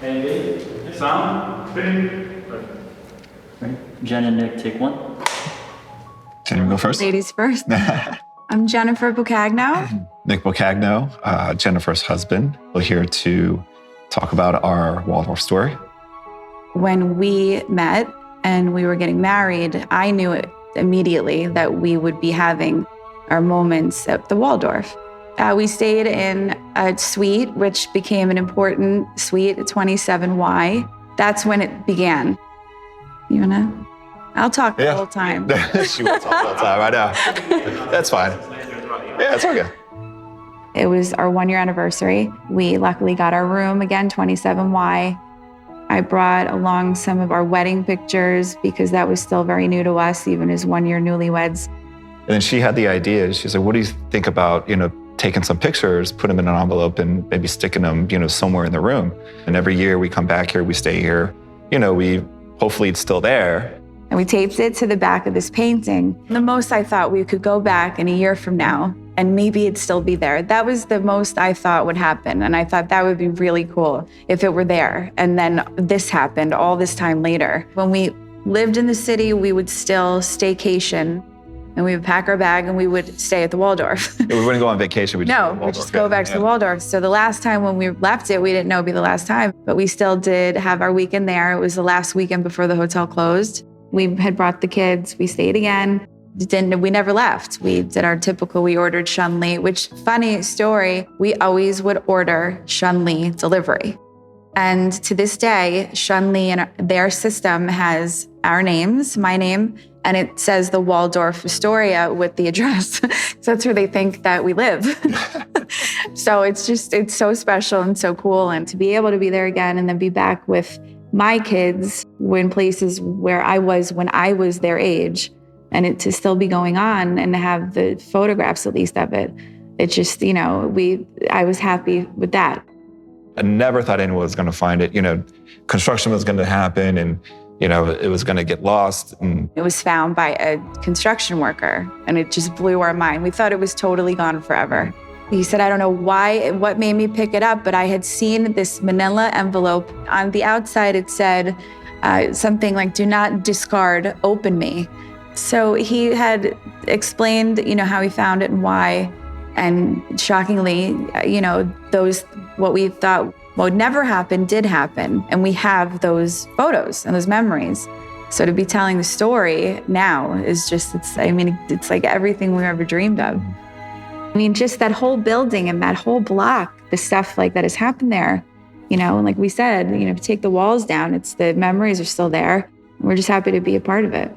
And sound, spin. Right. Jen and Nick, take one. Can we go first? Ladies first. I'm Jennifer Boccagno. Nick Boccagno, Jennifer's husband. We're here to talk about our Waldorf story. When we met and we were getting married, I knew it immediately that we would be having our moments at the Waldorf. We stayed in a suite, which became an important suite, 27Y. That's when it began. You wanna? I'll talk the whole time. She will talk the whole time, I know. That's fine. Yeah, it's okay. It was our 1-year anniversary. We luckily got our room again, 27Y. I brought along some of our wedding pictures because that was still very new to us, even as 1-year newlyweds. And then she had the idea. She's like, what do you think about, taking some pictures, put them in an envelope and maybe sticking them, somewhere in the room. And every year we come back here, we stay here, hopefully it's still there. And we taped it to the back of this painting. The most I thought we could go back in a year from now and maybe it'd still be there. That was the most I thought would happen. And I thought that would be really cool if it were there. And then this happened all this time later. When we lived in the city, we would still staycation and we would pack our bag and we would stay at the Waldorf. We wouldn't go on vacation. We'd just go back to the Waldorf. So the last time when we left it, we didn't know it'd be the last time, but we still did have our weekend there. It was the last weekend before the hotel closed. We had brought the kids, we stayed again. We never left. We did our typical, we ordered Shunli, which, funny story, we always would order Shunli delivery. And to this day, Shunli and their system has our names, my name, and it says the Waldorf Astoria with the address. So that's where they think that we live. So it's so special and so cool. And to be able to be there again and then be back with my kids were in places where I was when I was their age, and it to still be going on and to have the photographs at least of it. It just, I was happy with that. I never thought anyone was going to find it. Construction was going to happen and, it was going to get lost. And it was found by a construction worker and it just blew our mind. We thought it was totally gone forever. He said, I don't know what made me pick it up, but I had seen this manila envelope. On the outside, it said something like, do not discard, open me. So he had explained, how he found it and why. And shockingly, what we thought would never happen did happen. And we have those photos and those memories. So to be telling the story now is just, it's like everything we ever dreamed of. Just that whole building and that whole block, the stuff like that has happened there, and like we said, to take the walls down, the memories are still there. We're just happy to be a part of it.